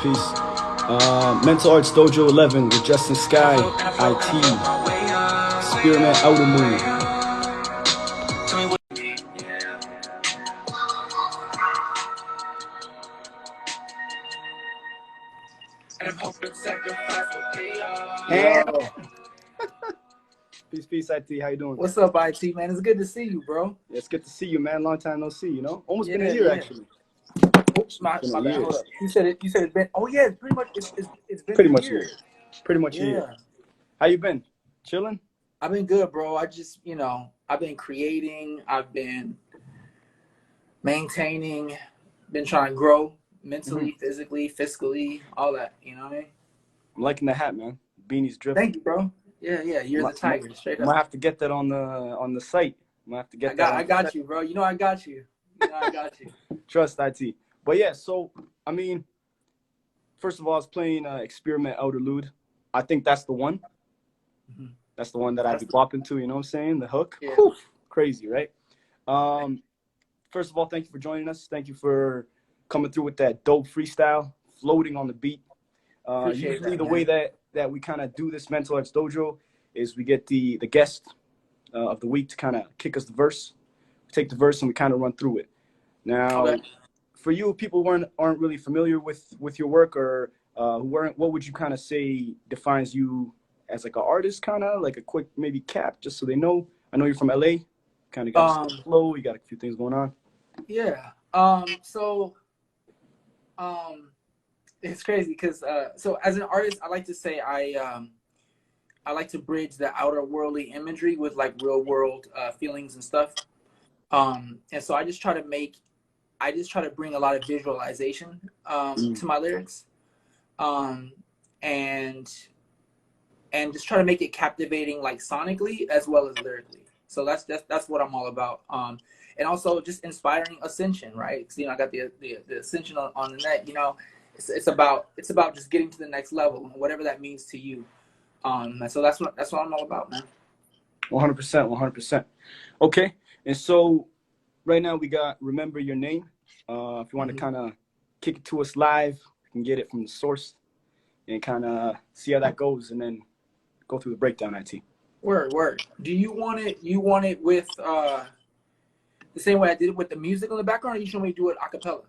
peace. Mental Arts Dojo 11 with Justin Sky, IT, Spearman Outer Mood. Yo, Peace, IT. How you doing? what's up, IT man? It's good to see you, bro. Yeah, it's good to see you, man. Long time no see. Almost been a Yeah, year yeah. actually. Oops, my Been a bad. year. Hold up. You said it's been. Oh yeah, it's pretty much. It's been Pretty a much a year. year. Pretty much a year. Yeah, How you been? Chilling? I've been good, bro. I just I've been creating. I've been maintaining. Been trying to grow mentally, physically, fiscally, all that. You know what I mean? I'm liking the hat, man. Beanie's Thank dripping. you, bro. Yeah, yeah. You're the tiger, straight Might up. have to get that on the site. Might have to get that on I the got site. you, bro. You know I got you. You know I got you. Trust IT. But yeah, so I mean, first of all, I was playing Experiment Outerlude. I think that's the one. Mhm. That's the one that I'd That's be bopping to, you know what I'm saying? The hook. yeah. Whew, crazy, right? Um, First of all, thank you for joining us. Thank you for coming through with that dope freestyle, floating on the beat. Appreciate Usually that, the way man. that we kind of do this Mental Arts Dojo is we get the guest of the week to kind of kick us the verse. We take the verse and we kind of run through it. Now, Okay. for you, people aren't really familiar with your work, or who weren't. What would you kind of say defines you as like an artist? Kind of like a quick maybe cap, just so they know. I know you're from LA. Kind of got a Um. flow. You got a few things going on. Yeah. So it's crazy because so as an artist, I like to say I like to bridge the outer worldly imagery with like real world feelings and stuff. And so I just try to bring a lot of visualization Mm. to my lyrics, um, and and just try to make it captivating like sonically as well as lyrically. So that's what I'm all about. And also just inspiring ascension, right? Because I got the ascension on the net. It's about just getting to the next level, whatever that means to you. And so that's what I'm all about, man. 100%, 100%. Okay, and so right now we got Remember Your Name. If you want to Mhm. kind of kick it to us live, we can get it from the source and kind of see how that goes, and then go through the breakdown. IT. Word. Do you want it? You want it with the same way I did it with the music in the background, or you should me do it a cappella?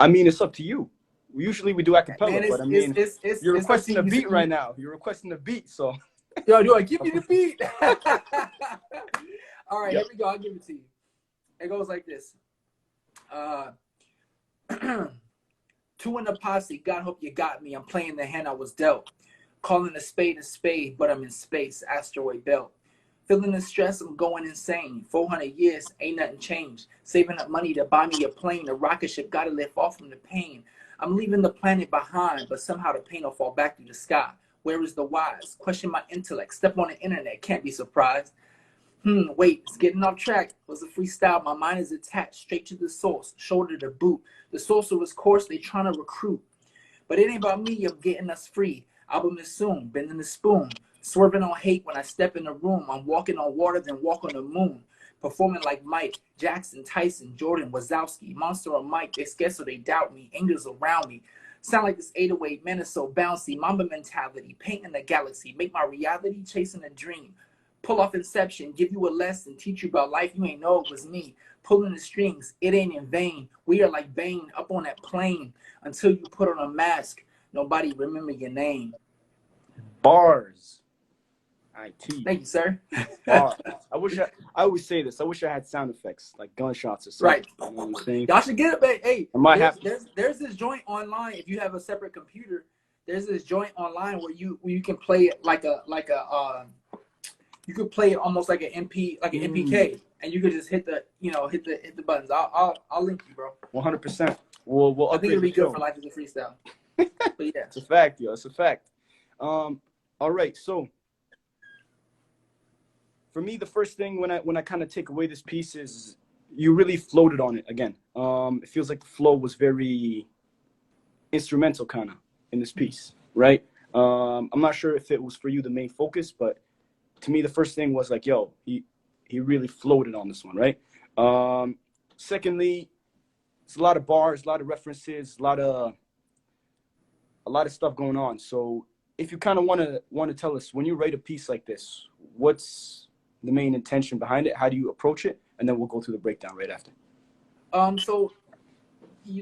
I mean, it's up to you. Usually we do a Man, cappella, but I mean, you're it's up to requesting a you. beat right now. You're requesting a beat, so Yo, give me the beat. All right, yep. here we go. I'll give it to you. It goes like this. Two in the posse. God hope you got me. I'm playing the hand I was dealt. Calling a spade, but I'm in space. Asteroid belt. Feeling the stress, I'm going insane. 400 years, ain't nothing changed. Saving up money to buy me a plane. A rocket ship gotta lift off from the pain. I'm leaving the planet behind, but somehow the pain will fall back through the sky. Where is the wise? Question my intellect. Step on the internet, can't be surprised. Wait, it's getting off track. Was a freestyle. My mind is attached straight to the source, shoulder to boot. The sorcerer's course they trying to recruit. But it ain't about me, I'm getting us free. Album is soon, bending the spoon. Swerving on hate when I step in the room. I'm walking on water, then walk on the moon. Performing like Mike, Jackson, Tyson, Jordan, Wazowski. Monster or Mike, they scared so they doubt me. Angels around me. Sound like this 808, man, is so bouncy. Mamba mentality, painting the galaxy. Make my reality chasing a dream. Pull off Inception, give you a lesson, teach you about life you ain't know it was me. Pulling the strings, it ain't in vain. We are like Bane up on that plane. Until you put on a mask, nobody remember your name. Bars. IT. Thank you, sir. Bars. I always say this. I wish I had sound effects like gunshots or something. Right. You know what I'm saying? Y'all should get it, but hey, I might have. there's this joint online. If you have a separate computer, there's this joint online where you can play it you could play it almost like an MPK, and you could just hit the buttons. I'll link you, bro. 100%. We'll I think upgrade it'll the be good show. for life as a freestyle. But yeah, It's a fact, yo. It's a fact. All right. So for me, the first thing when I kind of take away this piece is you really floated on it again. It feels like the flow was very instrumental kind of in this piece, right? I'm not sure if it was for you the main focus, but to me the first thing was like, yo, he really floated on this one, right? Secondly, it's a lot of bars, a lot of references, a lot of a lot of stuff going on. So if you kind of want to tell us, when you write a piece like this, what's the main intention behind it? How do you approach it? And then we'll go through the breakdown right after. So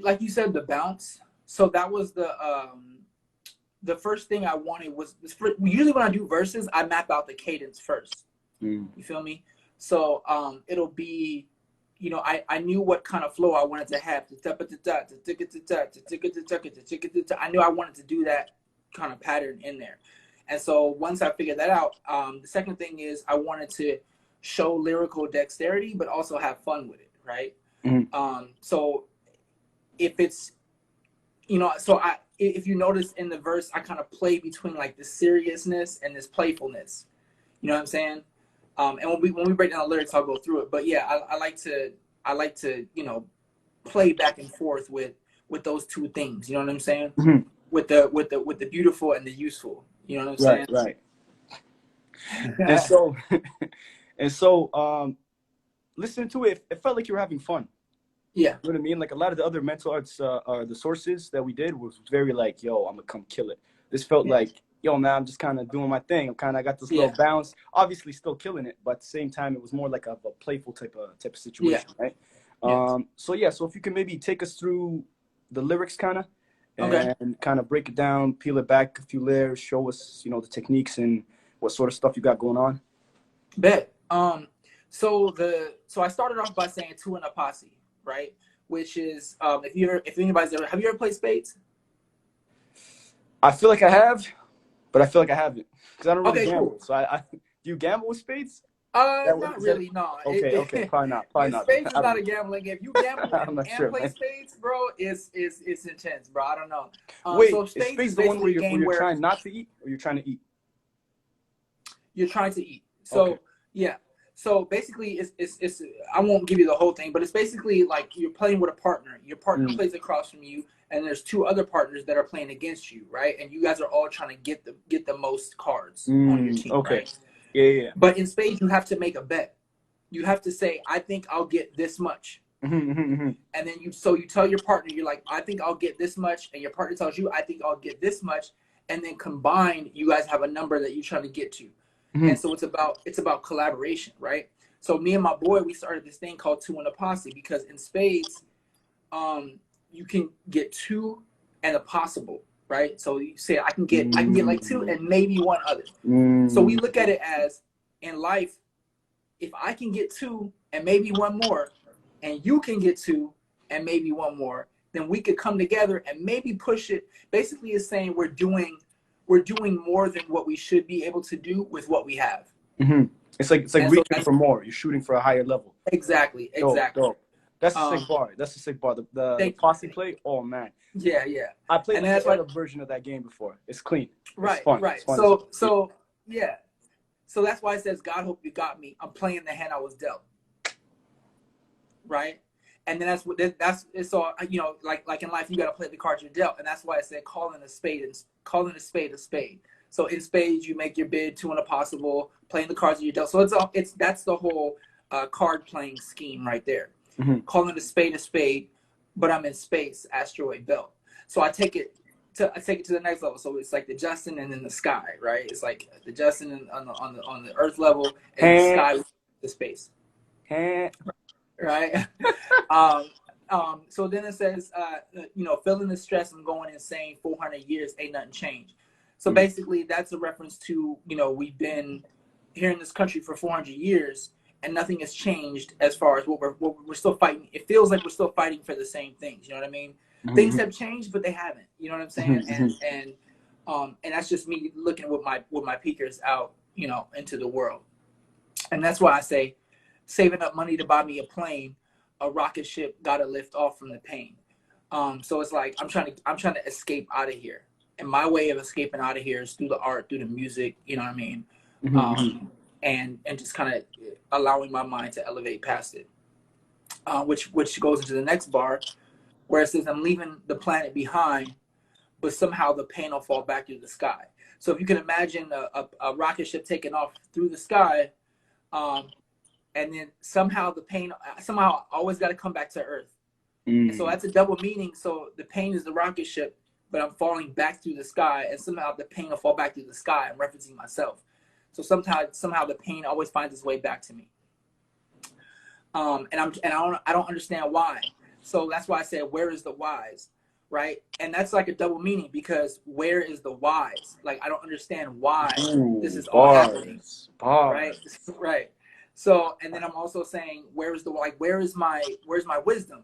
like you said, the bounce. So that was the first thing I wanted was usually when I do verses, I map out the cadence first. You feel me? So it'll be, you know, I knew what kind of flow I wanted to have. I knew I wanted to do that kind of pattern in there. And so once I figured that out, the second thing is I wanted to show lyrical dexterity, but also have fun with it, right? So if it's, you know, if you notice in the verse, I kind of play between like this seriousness and this playfulness. You know what I'm saying? And when we break down the lyrics, I'll go through it. But yeah, I like to, you know, play back and forth with those two things. You know what I'm saying? With the beautiful and the useful. You know what I'm saying? Right. And so listening to it, it felt like you were having fun. Yeah. You know what I mean? Like a lot of the other mental arts, the sources that we did was very like, yo, I'm gonna come kill it. This felt like, yo, man, I'm just kind of doing my thing. I got this little bounce, obviously still killing it, but at the same time, it was more like a playful type of situation, right? So if you can maybe take us through the lyrics and kind of break it down, peel it back a few layers, show us, you know, the techniques and what sort of stuff you got going on. Bet. So I started off by saying two in a posse, right? Which is if anybody's ever, have you ever played spades? I feel like I have, but I feel like I haven't because I don't really gamble. Cool. So I do you gamble with spades? Not really. No. Okay, probably not. Spades is not a gambling game. If you gamble and play man. spades, bro, it's intense, bro. I don't know. Wait, so is spades the one where you're trying not to eat, or you're trying to eat? You're trying to eat. So yeah. So basically, it's I won't give you the whole thing, but it's basically like you're playing with a partner. Your partner plays across from you, and there's two other partners that are playing against you, right? And you guys are all trying to get the most cards on your team, right? Yeah. But in spades, you have to make a bet. You have to say, I think I'll get this much. And then you tell your partner, you're like, I think I'll get this much. And your partner tells you, I think I'll get this much. And then combined, you guys have a number that you're trying to get to. And so it's about collaboration, right? So me and my boy, we started this thing called two in a posse because in spades, you can get two and a possible. Right, so you say I can get like two and maybe one other. So we look at it as in life, if I can get two and maybe one more, and you can get two and maybe one more, then we could come together and maybe push it. Basically, it's saying we're doing more than what we should be able to do with what we have. It's like reaching for more. You're shooting for a higher level. Exactly. Dope. That's a sick bar. The posse play. Oh man. Yeah. I played a version of that game before. It's clean. Right. It's fun. Right. It's fun. So that's why it says, God hope you got me. I'm playing the hand I was dealt. Right. And then that's so, you know, like in life, you got to play the cards you're dealt. And that's why I said, calling a spade a spade. So in spades, you make your bid, two in a possible, playing the cards you're dealt. So that's the whole card playing scheme right there. Calling a spade, but I'm in space, asteroid belt. So I take it to the next level. So it's like the Justin and then the sky, right? It's like the Justin on the Earth level and the sky, the space, right? So then it says, you know, feeling the stress and going insane. 400 years ain't nothing changed. So basically, that's a reference to, you know, we've been here in this country for 400 years. And nothing has changed as far as what we're still fighting. It feels like we're still fighting for the same things. You know what I mean? Things have changed, but they haven't. You know what I'm saying? And that's just me looking with my peekers out, you know, into the world. And that's why I say, saving up money to buy me a plane, a rocket ship got to lift off from the pain. So it's like I'm trying to escape out of here, and my way of escaping out of here is through the art, through the music. You know what I mean? And just kind of allowing my mind to elevate past it, which goes into the next bar, where it says, I'm leaving the planet behind, but somehow the pain will fall back into the sky. So if you can imagine a rocket ship taking off through the sky, and then somehow the pain always got to come back to Earth. And so that's a double meaning. So the pain is the rocket ship, but I'm falling back through the sky, and somehow the pain will fall back through the sky. I'm referencing myself. So somehow the pain always finds its way back to me. And I don't understand why. So that's why I said, where is the wise, right? And that's like a double meaning, because where is the wise? Like, I don't understand why this is all happening, right? Right. So, and then I'm also saying, where's my wisdom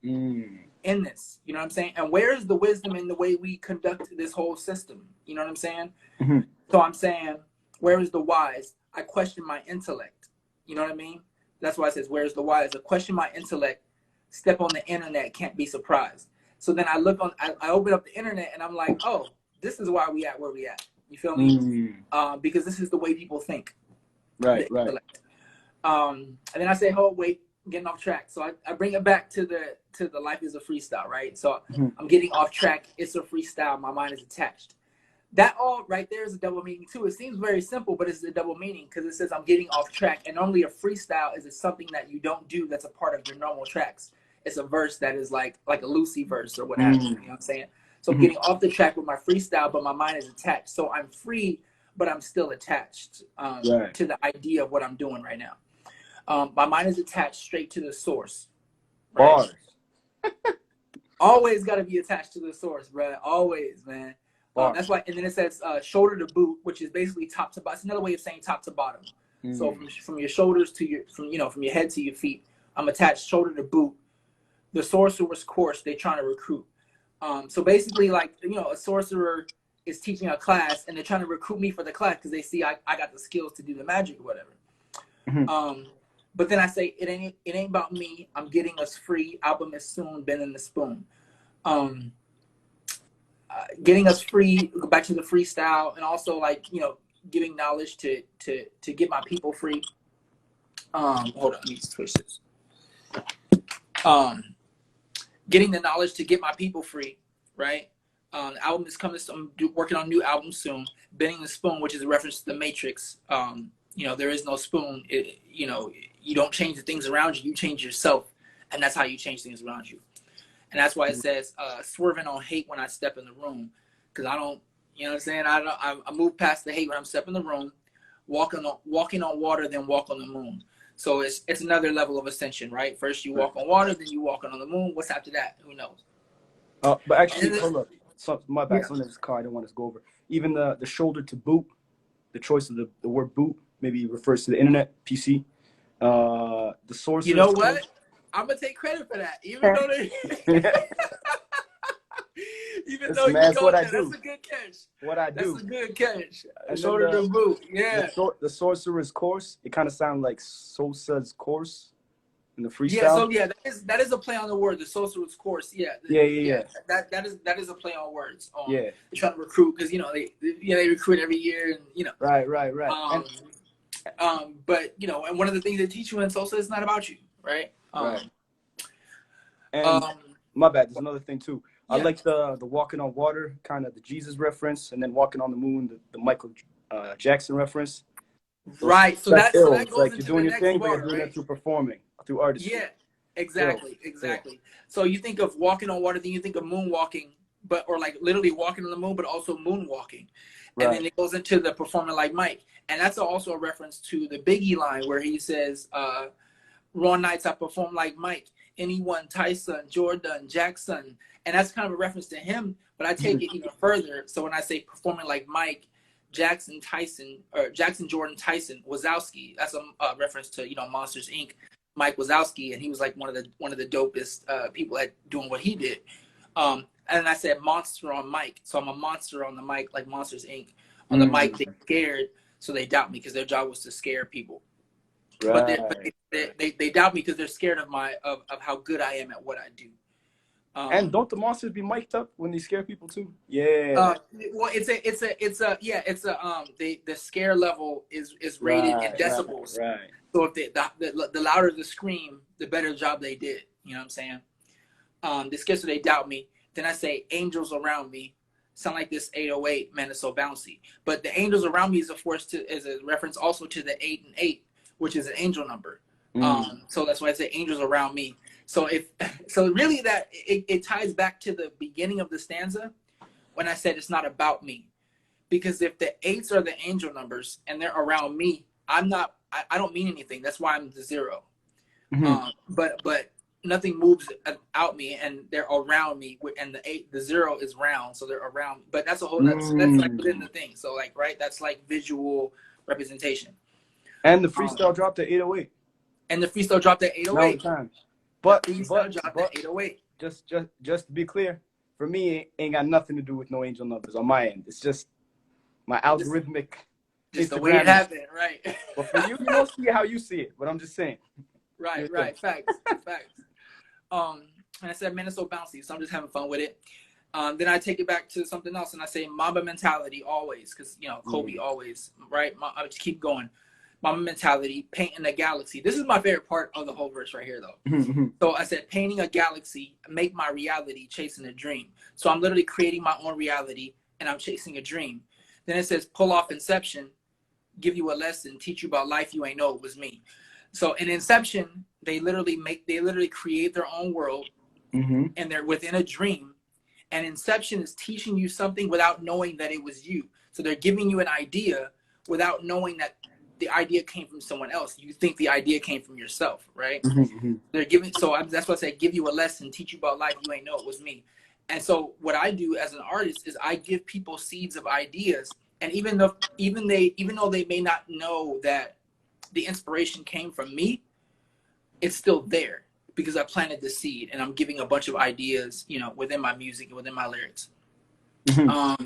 in this? You know what I'm saying? And where is the wisdom in the way we conduct this whole system? You know what I'm saying? Mm-hmm. So I'm saying, where is the wise? I question my intellect. You know what I mean? That's why it says, where's the wise? I question my intellect, step on the internet, can't be surprised. So then I open up the internet and I'm like, oh, this is why we at where we at. You feel me? Because this is the way people think. Right. And then I say, oh, wait, I'm getting off track. So I bring it back to the life is a freestyle, right? So I'm getting off track. It's a freestyle. My mind is attached. That all right there is a double meaning too. It seems very simple, but it's a double meaning because it says I'm getting off track. And normally a freestyle is something that you don't do that's a part of your normal tracks. It's a verse that is like a Lucy verse or what have you. You know what I'm saying? So I'm getting off the track with my freestyle, but my mind is attached. So I'm free, but I'm still attached to the idea of what I'm doing right now. My mind is attached straight to the source. Right? Bars. Always got to be attached to the source, bro. Always, man. That's why, and then it says shoulder to boot, which is basically top to bottom. It's another way of saying top to bottom. So from your shoulders to from your head to your feet, I'm attached shoulder to boot. The sorcerer's course, they're trying to recruit. So basically, like, a sorcerer is teaching a class, and they're trying to recruit me for the class because they see I got the skills to do the magic or whatever. But then I say it ain't about me. I'm getting us free. Album is soon. Bending the spoon. Getting us free, go back to the freestyle, and also giving knowledge to get my people free. Hold on, let me switch this. Getting the knowledge to get my people free, right? The album is coming, so I'm working on a new album soon. Bending the spoon, which is a reference to the Matrix. There is no spoon. You don't change the things around you. You change yourself, and that's how you change things around you. And that's why it says swerving on hate when I step in the room, because I don't, you know what I'm saying? I move past the hate when I'm stepping in the room, walking on water, then walk on the moon. So it's another level of ascension, right? First you walk on water, then you walk on the moon. What's after that? Who knows? But actually, hold up. So, my bad. Something in this car I didn't want us to go over. Even the shoulder to boot, the choice of the word boot maybe refers to the internet, PC. The source. You know what? I'm gonna take credit for that, even though though you called that. That's a good catch. What I do. That's a good catch. Shoulder to boot. Yeah. The sorcerer's course. It kind of sounds like SOSA's course in the freestyle. Yeah. So yeah, that is a play on the word. The sorcerer's course. Yeah. Yeah. That is a play on words. Yeah. They're trying to recruit because they recruit every year and Right. But and one of the things they teach you in SOSA is not about you, right? Right. And my bad. There's another thing too. I like the walking on water, kind of the Jesus reference, and then walking on the moon, the Michael Jackson reference. Right. So that goes like into you're doing the your thing, but bar, you're doing right? it through performing, through artistry. Yeah. Exactly. So you think of walking on water, then you think of moonwalking, or like literally walking on the moon, but also moonwalking. And then it goes into the performing like Mike. And that's also a reference to the Biggie line where he says, raw nights I perform like Mike, anyone, Tyson, Jordan, Jackson. And that's kind of a reference to him, but I take it even further. So when I say performing like Mike, Jackson, Jordan, Tyson, Wazowski, that's a reference to, Monsters, Inc., Mike Wazowski. And he was like one of the dopest people at doing what he did. And I said monster on Mike. So I'm a monster on the mic, like Monsters, Inc. On the mic, they're scared, so they doubt me because their job was to scare people. Right. But they doubt me because they're scared of of how good I am at what I do. And don't the monsters be mic'd up when they scare people too? Yeah. Well, the scare level is rated in decibels. Right. So if the louder the scream, the better job they did. You know what I'm saying? They scare, so they doubt me. Then I say angels around me. Sound like this 808, man, it's so bouncy. But the angels around me is a reference also to the 8 and 8, which is an angel number. So that's why I say angels around me. So really that it ties back to the beginning of the stanza, when I said it's not about me. Because if the 8s are the angel numbers and they're around me, I don't mean anything. That's why I'm the 0. Mm-hmm. But nothing moves out me, and they're around me. And the 0 is round, so they're around me. But that's a whole that's like within the thing. So like, right, that's like visual representation. And the freestyle dropped at 808. And the freestyle dropped at 808. Time. But the freestyle dropped at 808. Just to be clear, for me, it ain't got nothing to do with no angel numbers on my end. It's just my algorithmic. Just the way it happened, right? But for you, you don't see it how you see it. But I'm just saying. Right. Facts. And I said, man, it's so bouncy, so I'm just having fun with it. Then I take it back to something else, and I say Mamba mentality always, because Kobe always, right? I just keep going. Mamba mentality, painting a galaxy. This is my favorite part of the whole verse right here, though. So I said, painting a galaxy, make my reality, chasing a dream. So I'm literally creating my own reality, and I'm chasing a dream. Then it says, pull off Inception, give you a lesson, teach you about life you ain't know it was me. So in Inception, they literally create their own world, and they're within a dream. And Inception is teaching you something without knowing that it was you. So they're giving you an idea without knowing that the idea came from someone else. You think the idea came from yourself, right? They're giving. So that's what I say. Give you a lesson, teach you about life you ain't know it was me. And so what I do as an artist is I give people seeds of ideas. And even though they may not know that the inspiration came from me, it's still there because I planted the seed, and I'm giving a bunch of ideas, within my music and within my lyrics. You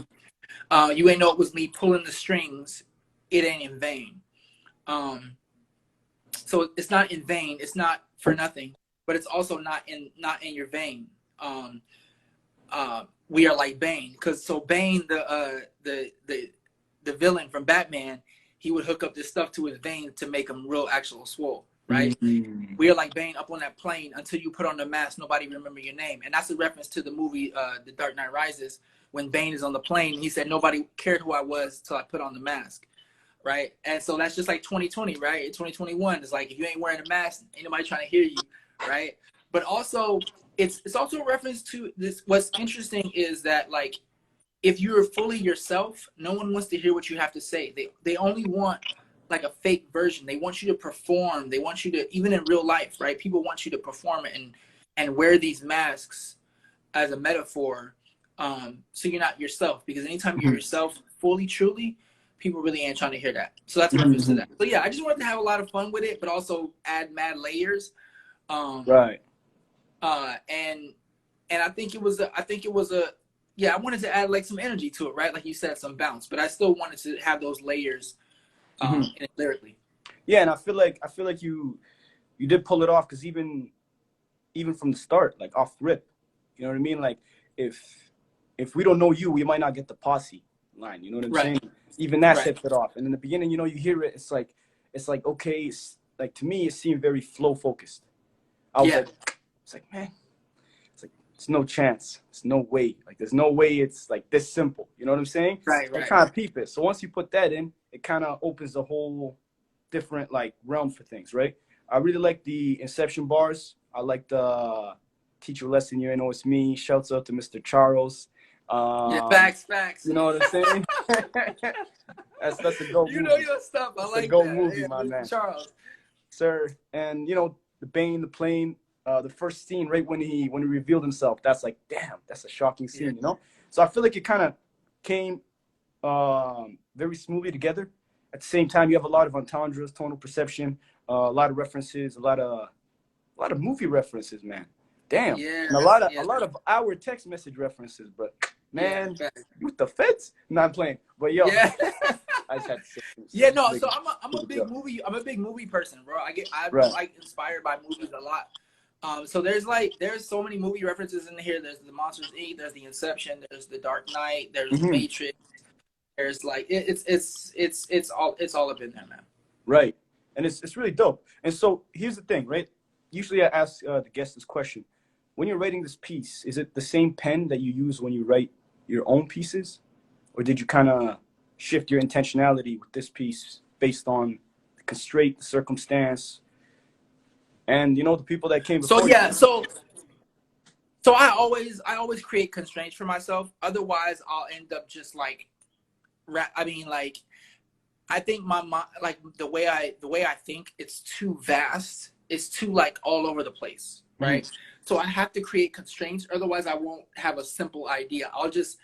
ain't know it was me pulling the strings. It ain't in vain. So it's not in vain. It's not for nothing, but it's also not in your vein. We are like Bane, because Bane, the villain from Batman, he would hook up this stuff to his veins to make him real actual swole, right? We are like Bane up on that plane until you put on the mask, nobody remember your name. And that's a reference to the movie The Dark Knight Rises, when Bane is on the plane. He said, nobody cared who I was till I put on the mask, right? And so that's just like 2020, right? In 2021, it's like, if you ain't wearing a mask, ain't nobody trying to hear you, right? But also, it's also a reference to this. What's interesting is that, like, if you're fully yourself, no one wants to hear what you have to say. They only want like a fake version. They want you to perform. They want you to, even in real life, right? People want you to perform and wear these masks as a metaphor, so you're not yourself. Because anytime you're yourself fully, truly, people really ain't trying to hear that. So that's a reference to that. So yeah, I just wanted to have a lot of fun with it, but also add mad layers. Right. And I think it was a yeah, I wanted to add like some energy to it, right? Like you said, some bounce, but I still wanted to have those layers in it lyrically. Yeah, and I feel like you did pull it off, because even from the start, like off rip, you know what I mean? Like if we don't know you, we might not get the posse line. You know what I'm saying? Even that sets it off. And in the beginning, you hear it, it's like okay, it's like, to me, it seemed very flow focused. I was like, man, it's no chance. It's no way. Like, there's no way it's like this simple. You know what I'm saying? Right. I'm trying to peep it. So once you put that in, it kind of opens a whole different like realm for things, right? I really like the Inception bars. I like the teach you a lesson, you ain't know it's me. Shouts out to Mr. Charles. Facts. You know what I'm saying? that's a go. You know your stuff. I like go that. movie, my man. Charles, sir. And the Bane, the plane. The first scene, right when he revealed himself, that's like, damn, that's a shocking scene, So I feel like it kind of came very smoothly together. At the same time, you have a lot of entendres, tonal perception, a lot of references, a lot of movie references, man. Damn, and a lot of our text message references, but man, you with the feds? Not playing, but yo, I just had to say. So I'm a big movie person, bro. I'm like inspired by movies a lot. So there's so many movie references in here. There's the Monsters Inc. There's the Inception. There's the Dark Knight. There's the Matrix. There's like it's all up in there, man. Right, and it's really dope. And so here's the thing, right? Usually I ask the guests this question: when you're writing this piece, is it the same pen that you use when you write your own pieces, or did you kind of shift your intentionality with this piece based on the constraint, the circumstance? And the people that came before. So So I always create constraints for myself. Otherwise, I'll end up just like I mean, like I think my mind, like the way I think, it's too vast. It's too like all over the place, Hmm. right? So I have to create constraints. Otherwise, I won't have a simple idea. I'll just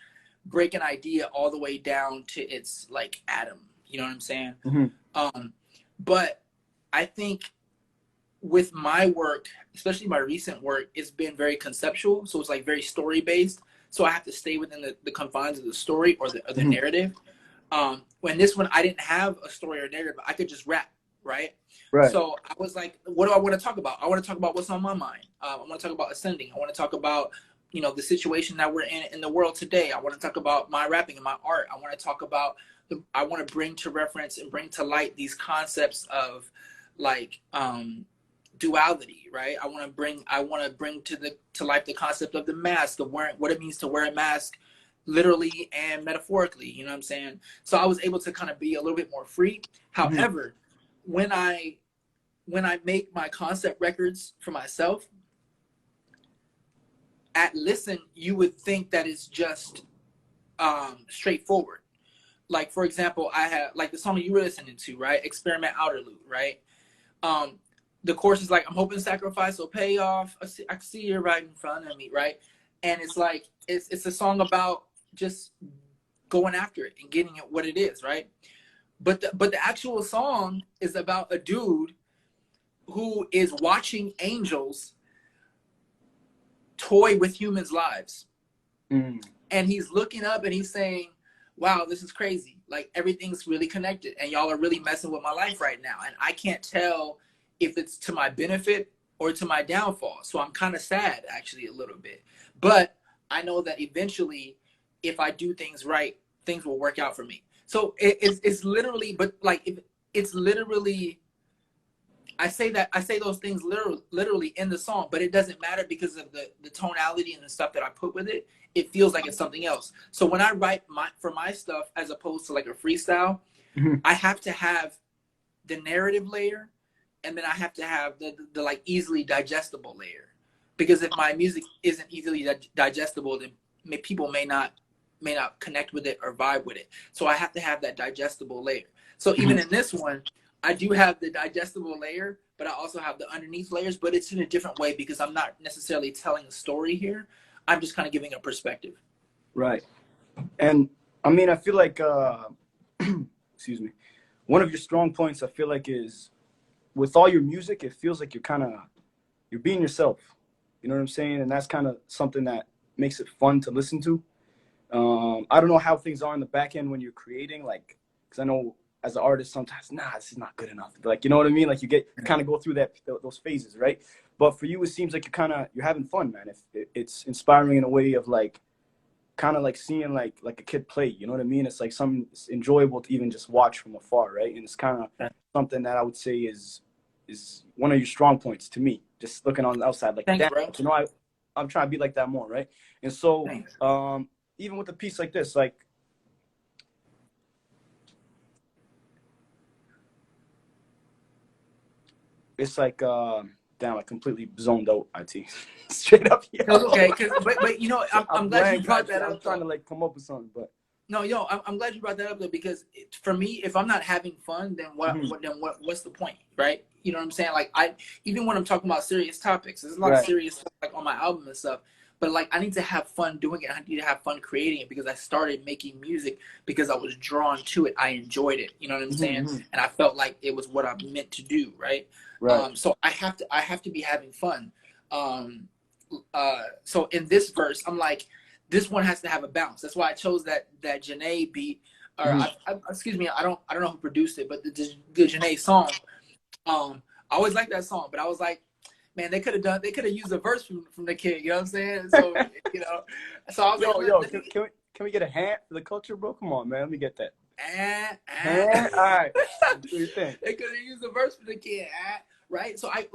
break an idea all the way down to its like atom. You know what I'm saying? Hmm. Um, but I think with my work, especially my recent work, it's been very conceptual. So it's like very story based. So I have to stay within the confines of the story or the Hmm. narrative. When this one, I didn't have a story or narrative, I could just rap, right? Right. So I was like, what do I want to talk about? I want to talk about what's on my mind. I want to talk about ascending. I want to talk about, the situation that we're in the world today. I want to talk about my rapping and my art. I want to talk about I want to bring to reference and bring to light these concepts of like duality, right? I want to bring to life the concept of the mask, the wearing, what it means to wear a mask, literally and metaphorically. You know what I'm saying? So I was able to kind of be a little bit more free. Hmm. However, when I make my concept records for myself, at listen, you would think that it's just straightforward. Like for example, I have like the song you were listening to, right? Experiment Outerlude, right? Um, the chorus is like, I'm hoping sacrifice will pay off. I can see you right in front of me, right? And it's like it's a song about just going after it and getting it what it is, right? But the actual song is about a dude who is watching angels toy with humans' lives. Mm. And he's looking up and he's saying, wow, this is crazy. Like everything's really connected and y'all are really messing with my life right now. And I can't tell if it's to my benefit or to my downfall. So I'm kind of sad actually a little bit. But I know that eventually if I do things right, things will work out for me. So it's literally, but like if it's literally, I say those things literally in the song, but it doesn't matter because of the tonality and the stuff that I put with it. It feels like it's something else. So when I write for my stuff, as opposed to like a freestyle, Hmm. I have to have the narrative layer, and then I have to have the like easily digestible layer. Because if my music isn't easily digestible, then people may not connect with it or vibe with it. So I have to have that digestible layer. So Hmm. even in this one, I do have the digestible layer, but I also have the underneath layers, but it's in a different way because I'm not necessarily telling a story here. I'm just kind of giving a perspective. Right. And I mean, I feel like, excuse me, one of your strong points, I feel like, is with all your music, it feels like you're being yourself. You know what I'm saying? And that's kind of something that makes it fun to listen to. I don't know how things are in the back end when you're creating, like, because I know as an artist sometimes, this is not good enough. Like, you know what I mean? Like you kind of go through those phases, right? But for you, it seems like you're having fun, man. If it's inspiring in a way of like kind of like seeing like a kid play. You know what I mean? It's like it's enjoyable to even just watch from afar, right? And it's kind of something that I would say is one of your strong points to me. Just looking on the outside, like, Thanks, damn, bro. I'm trying to be like that more, right? And so, Thanks. even with a piece like this, like, it's like, damn, I completely zoned out. It straight up, yo. No, okay, but I'm I'm glad you blank. brought that I'm up trying though. to like come up with something, but No, I'm glad you brought that up though because for me, if I'm not having fun, then mhm. what's the point, right? You know what I'm saying? Like even when I'm talking about serious topics, there's a lot of Right. serious stuff like on my album and stuff. But like I need to have fun doing it. I need to have fun creating it because I started making music because I was drawn to it. I enjoyed it. You know what I'm saying? Mm-hmm. And I felt like it was what I meant to do, right? Right. So I have to be having fun. Um, so in this verse, I'm like, this one has to have a bounce. That's why I chose that Janae beat. Or Mm-hmm. excuse me, I don't know who produced it, but the Janae song. I always liked that song, but I was like, man, they could have used a verse from the kid. You know what I'm saying? So so I was like, Yo, let me. can we get a hand for the culture, bro? Come on, man. Let me get that. Ah, Hand? All ah. right. Do your thing. They could have used a verse for the kid, right? So I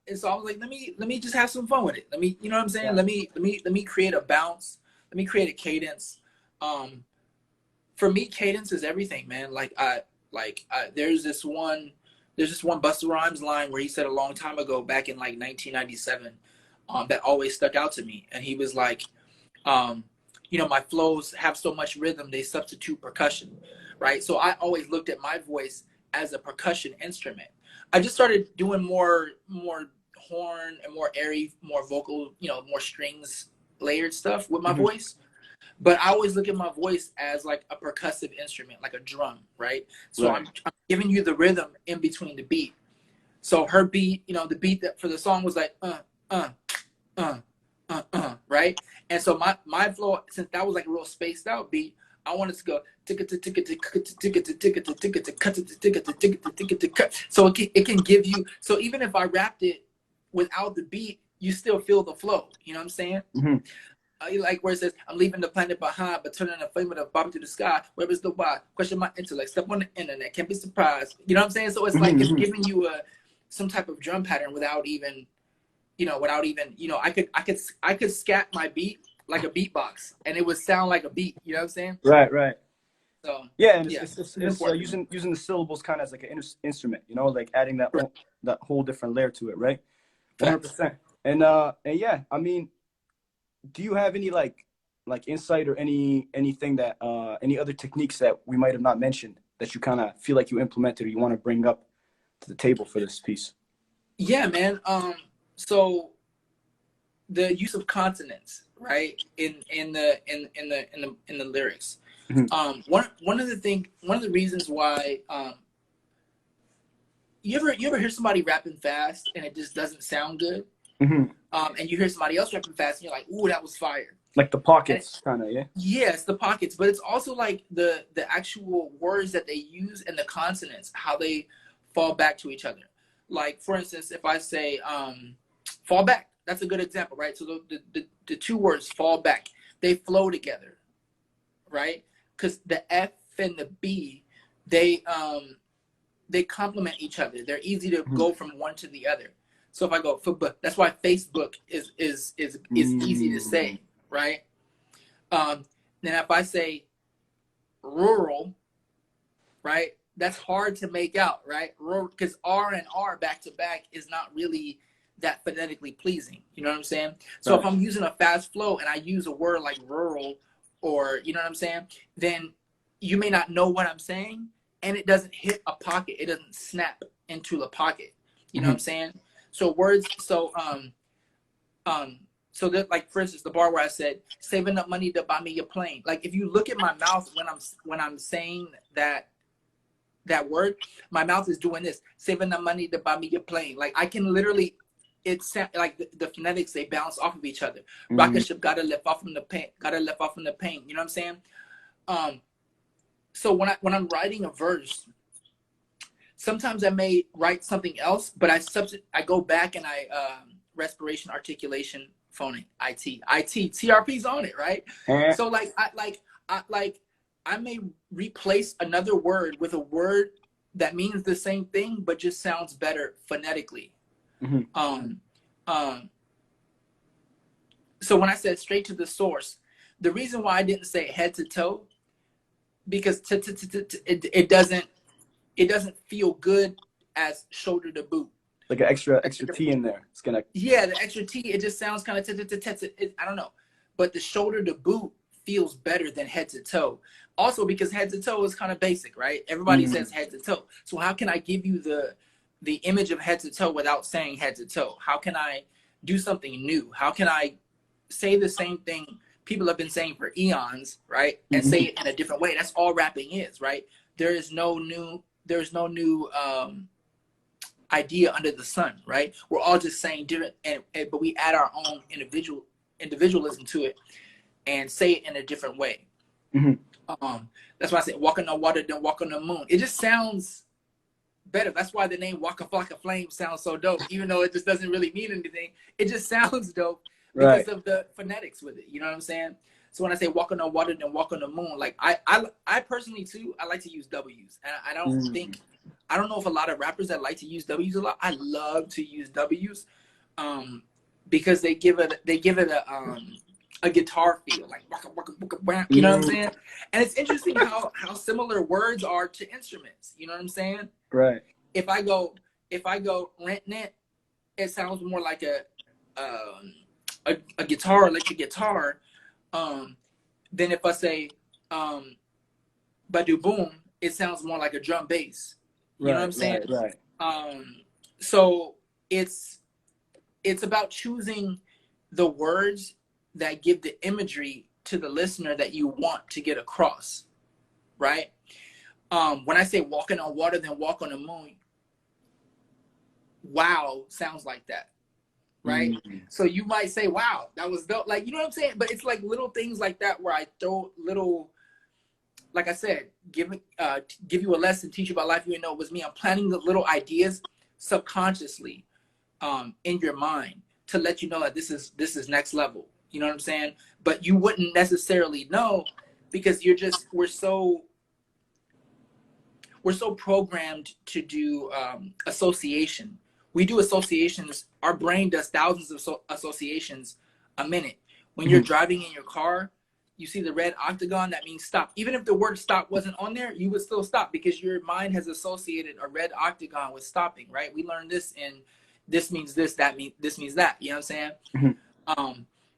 and so I was like, let me just have some fun with it. Let me, you know what I'm saying? Yeah. Let me create a bounce. Let me create a cadence. For me, cadence is everything, man. There's this one Busta Rhymes line where he said a long time ago, back in like 1997, that always stuck out to me. And he was like, you know, my flows have so much rhythm, they substitute percussion, right? So I always looked at my voice as a percussion instrument. I just started doing more horn and more airy, more vocal, you know, more strings layered stuff with my voice. But I always look at my voice as like a percussive instrument, like a drum, right? So I'm giving you the rhythm in between the beat. So her beat, you know, the beat that for the song was like right? And so my flow, since that was like a real spaced out beat, I wanted to go so it can give you, so even if I rapped it without the beat, you still feel the flow. You know what I'm saying? Like where it says, I'm leaving the planet behind, but turning the flame of the bomb to the sky. Where is the why? Question my intellect. Step on the internet. Can't be surprised. You know what I'm saying? So it's like it's giving you some type of drum pattern without even, you know, I could scat my beat like a beatbox, and it would sound like a beat. You know what I'm saying? Right. So yeah, and it's using the syllables kind of as like an instrument, you know, like adding that that whole different layer to it, right? 100%. And yeah, I mean, do you have any like insight or anything that any other techniques that we might have not mentioned that you kind of feel like you implemented or you want to bring up to the table for this piece? Yeah, man. So the use of consonants, right, in the lyrics. One of the reasons why you ever hear somebody rapping fast and it just doesn't sound good, and you hear somebody else rapping fast and you're like, ooh, that was fire. Like the pockets, kind of, yeah. Yes, the pockets, but it's also like the actual words that they use and the consonants, how they fall back to each other. Like for instance, if I say fall back, that's a good example, right? So the two words fall back, they flow together, right? Because the F and the B, they complement each other. They're easy to go from one to the other. So if I go footbook, that's why Facebook is easy to say, right? Then if I say rural, right, that's hard to make out, right? Because R and R back to back is not really that phonetically pleasing. You know what I'm saying? So if I'm using a fast flow and I use a word like rural, or you know what I'm saying, then you may not know what I'm saying, and it doesn't hit a pocket. It doesn't snap into the pocket. You know what I'm saying? So words. So so that, like for instance, the bar where I said saving up money to buy me a plane. Like if you look at my mouth when I'm saying that word, my mouth is doing this, saving up money to buy me a plane. Like I can literally, it's like the phonetics, they bounce off of each other. Rocket ship gotta lift off from the pain, you know what I'm saying? So when I'm writing a verse, sometimes I may write something else, but I go back and I respiration, articulation, phoning, TRP's on it, right? So I may replace another word with a word that means the same thing but just sounds better phonetically. So when I said straight to the source, the reason why I didn't say head to toe, because it doesn't feel good as shoulder to boot. Like an extra T in there. It's gonna. Yeah, the extra T. It just sounds kind of I don't know, but the shoulder to boot feels better than head to toe. Also because head to toe is kind of basic, right? Everybody says head to toe. So how can I give you the image of head to toe without saying head to toe? How can I do something new? How can I say the same thing people have been saying for eons, right? And say it in a different way. That's all rapping is, right? There's no new idea under the sun, right? We're all just saying different, but we add our own individualism to it and say it in a different way. That's why I say walk on the water, then walk on the moon. It just sounds better. That's why the name Waka Flocka Flame sounds so dope, even though it just doesn't really mean anything. It just sounds dope because of the phonetics with it. You know what I'm saying? So when I say walk on the water, then walk on the moon, like I personally too, I like to use W's, and I don't know if a lot of rappers that like to use W's a lot. I love to use W's, because they give it a guitar feel, like you know what I'm saying? And it's interesting how similar words are to instruments. You know what I'm saying? Right. If I go rent net, it sounds more like a a guitar, electric guitar, then if I say Badu Boom, it sounds more like a drum bass. You know what I'm saying? Right. So it's about choosing the words that give the imagery to the listener that you want to get across, right? When I say walking on water, then walk on the moon, wow sounds like that, right? Mm-hmm. So you might say, wow, that was dope. Like, you know what I'm saying? But it's like little things like that where I throw little, like I said, give you a lesson, teach you about life you didn't know it was me. I'm planting the little ideas subconsciously in your mind to let you know that this is next level. You know what I'm saying? But you wouldn't necessarily know because we're so programmed to do association. We do associations. Our brain does thousands of associations a minute. When you're driving in your car, you see the red octagon, that means stop. Even if the word stop wasn't on there, you would still stop because your mind has associated a red octagon with stopping, right? We learned this in this means this, that means this means that. You know what I'm saying?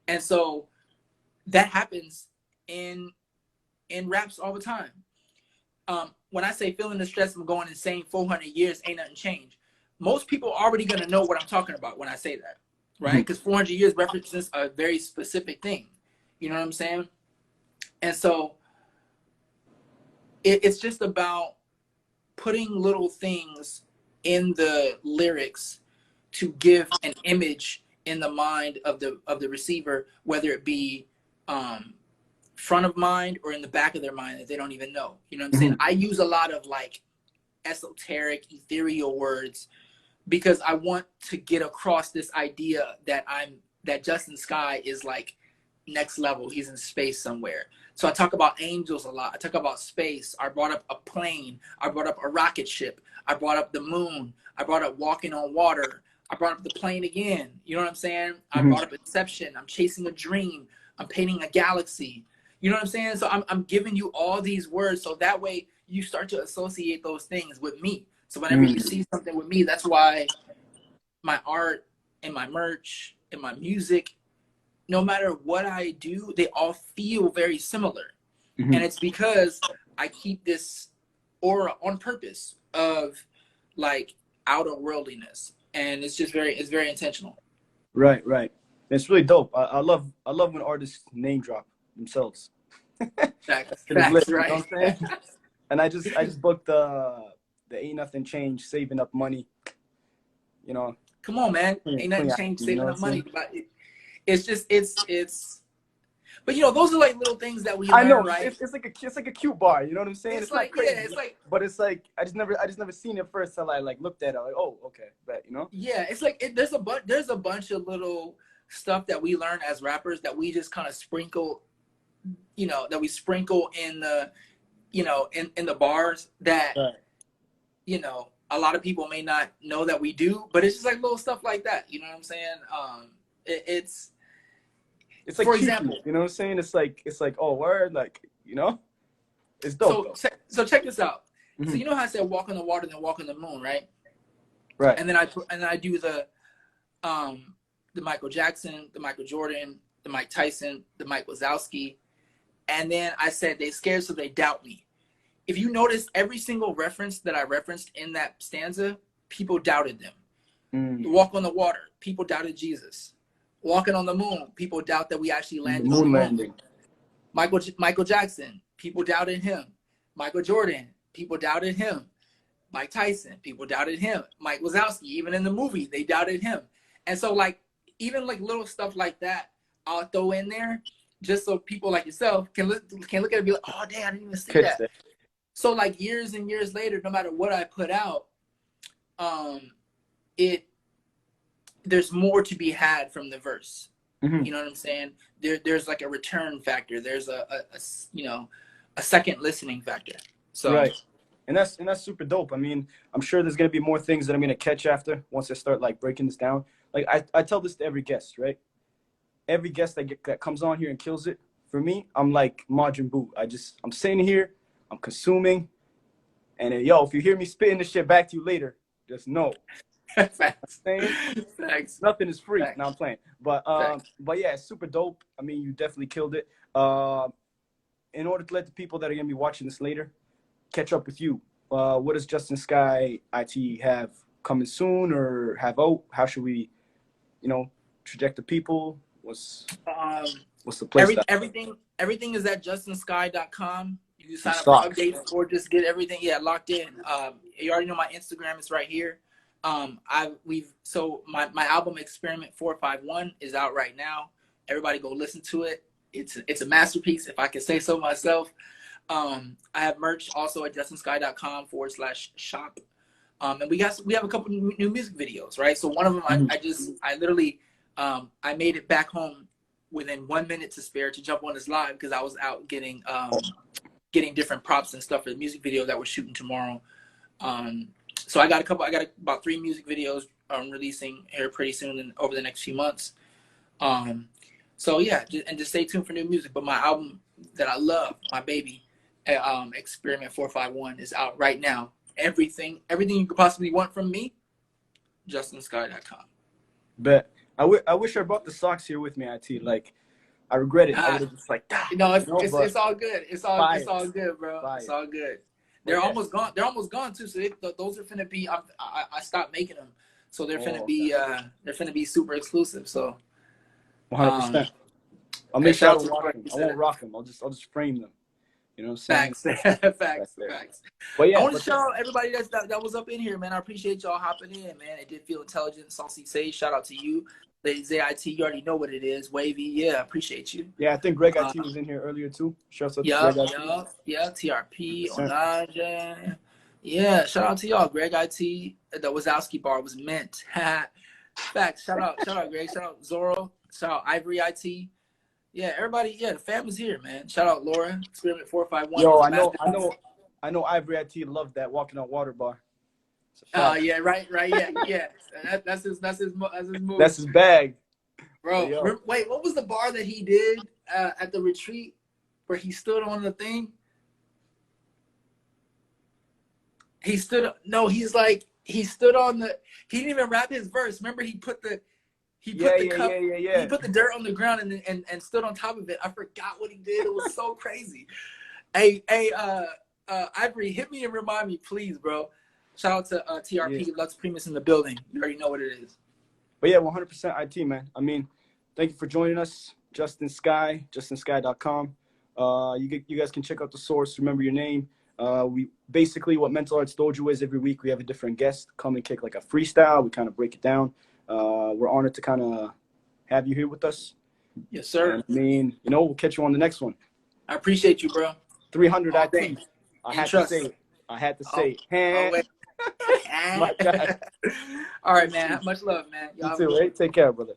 And so that happens in raps all the time. When I say feeling the stress of going insane, 400 years ain't nothing changed. Most people are already gonna know what I'm talking about when I say that, right? Because 400 years represents a very specific thing. You know what I'm saying? And so it's just about putting little things in the lyrics to give an image in the mind of the receiver, whether it be front of mind or in the back of their mind that they don't even know. You know what I'm saying? I use a lot of like esoteric, ethereal words because I want to get across this idea that Justin Sky is like next level. He's in space somewhere. So I talk about angels a lot. I talk about space. I brought up a plane. I brought up a rocket ship. I brought up the moon. I brought up walking on water. I brought up the plane again. You know what I'm saying? I brought up Inception. I'm chasing a dream. I'm painting a galaxy. You know what I'm saying? So I'm giving you all these words so that way you start to associate those things with me. So whenever you see something with me, that's why my art and my merch and my music, no matter what I do, they all feel very similar. And it's because I keep this aura on purpose of like outer worldliness. And it's just it's very intentional. Right. It's really dope. I love when artists name drop themselves. Facts, List, right? you know what I'm saying? And I just booked the Ain't Nothing Change, saving up money. You know. Come on, man. Ain't nothing changed saving up money. But it's just but you know, those are like little things that we learn, I know, right? it's like a cute bar, you know what I'm saying? It's not like, crazy, yeah, it's like, but it's like I just never seen it first till I like looked at it like, oh, okay, that, you know? Yeah, it's like there's a bunch of little stuff that we learn as rappers that we just kind of sprinkle, you know, that we sprinkle in the, you know, in the bars that, you know, a lot of people may not know that we do, but it's just like little stuff like that. You know what I'm saying? It's like, for cute, example, you know what I'm saying? It's like, oh, word, like, you know? It's dope. So check this out. So you know how I said walk on the water, then walk on the moon, right? Right. And then I do the Michael Jackson, the Michael Jordan, the Mike Tyson, the Mike Wazowski, and then I said they scared so they doubt me. If you notice, every single reference that I referenced in that stanza, people doubted them. Walk on the water, people doubted Jesus. Walking on the moon, people doubt that we actually landed on the moon. Landing. Michael Jackson, people doubted him. Michael Jordan, people doubted him. Mike Tyson, people doubted him. Mike Wazowski, even in the movie, they doubted him. And so like, even like little stuff like that, I'll throw in there just so people like yourself can look at it and be like, oh, damn, I didn't even see that. So like years and years later, no matter what I put out, there's more to be had from the verse. You know what I'm saying? There's like a return factor. There's a you know, a second listening factor. So right. And that's super dope. I mean, I'm sure there's gonna be more things that I'm gonna catch after once I start like breaking this down. Like I tell this to every guest, right? Every guest that comes on here and kills it, for me, I'm like Majin Buu. I'm sitting here, I'm consuming, and then, yo, if you hear me spitting this shit back to you later, just know Facts. Saying Facts. nothing is free. Facts. Now I'm playing, Facts. but yeah, it's super dope. I mean, you definitely killed it. In order to let the people that are gonna be watching this later catch up with you, what does Justin Sky IT have coming soon or have out? How should we, traject the people? Um, What's the place? everything is at justinsky.com. You can sign up for Stocks. updates or just get everything locked in. You already know my Instagram is right here. My album Experiment 451 is out right now. Everybody go listen to it. It's a masterpiece, if I can say so myself. I have merch also at justinsky.com/shop. And we have a couple new music videos, right? So one of them I literally I made it back home within 1 minute to spare to jump on this live because I was out getting different props and stuff for the music video that we're shooting tomorrow. So I got about 3 music videos releasing here pretty soon and over the next few months. So yeah, just stay tuned for new music. But my album that I love, my baby, Experiment 451 is out right now. Everything you could possibly want from me, justinsky.com. Bet. I wish I brought the socks here with me, IT. Like, I regret it. I would have just like, it's all good. It's all good, bro. Fire. It's all good. They're almost gone. They're almost gone too. So those are finna be. I stopped making them, so they're finna be super exclusive. So 100%. I'll make sure I don't rock them. I won't rock them. I'll just frame them. You know what I'm saying? Facts. But yeah, I want to shout out everybody that was up in here, man. I appreciate y'all hopping in, man. It did feel intelligent. Saucy Say, shout out to you. Lady ZIT, you already know what it is. Wavy, yeah, appreciate you. Yeah, I think Greg IT was in here earlier too. Shout out to Greg IT. Yeah, TRP, Onaja. Yeah, shout out to y'all. Greg IT, the Wazowski bar was mint. Facts. Shout out, Greg. Shout out Zorro. Shout out Ivory IT. Yeah, everybody. Yeah, the fam is here, man. Shout out Laura. Experiment 451. Yo, I know. Ivory IT loved that walking on water bar. Yeah, right. Yeah. That's his move. That's his bag, bro. Wait, what was the bar that he did at the retreat where he stood on the thing? He stood on the. He didn't even rap his verse. Remember, he put the cup. He put the dirt on the ground and stood on top of it. I forgot what he did. It was so crazy. Hey, Ivory, hit me and remind me, please, bro. Shout out to TRP, Lux Primus in the building. You already know what it is. But yeah, 100% IT, man. I mean, thank you for joining us. Justin Sky, justinsky.com. You guys can check out the source. Remember your name. We basically what Mental Arts Dojo is every week. We have a different guest come and kick like a freestyle. We kind of break it down. We're honored to kind of have you here with us. Yes, sir. And, I mean, we'll catch you on the next one. I appreciate you, bro. 300 IT. I had to say it. My God. All right, man. Much love, man. You too, right? Take care, brother.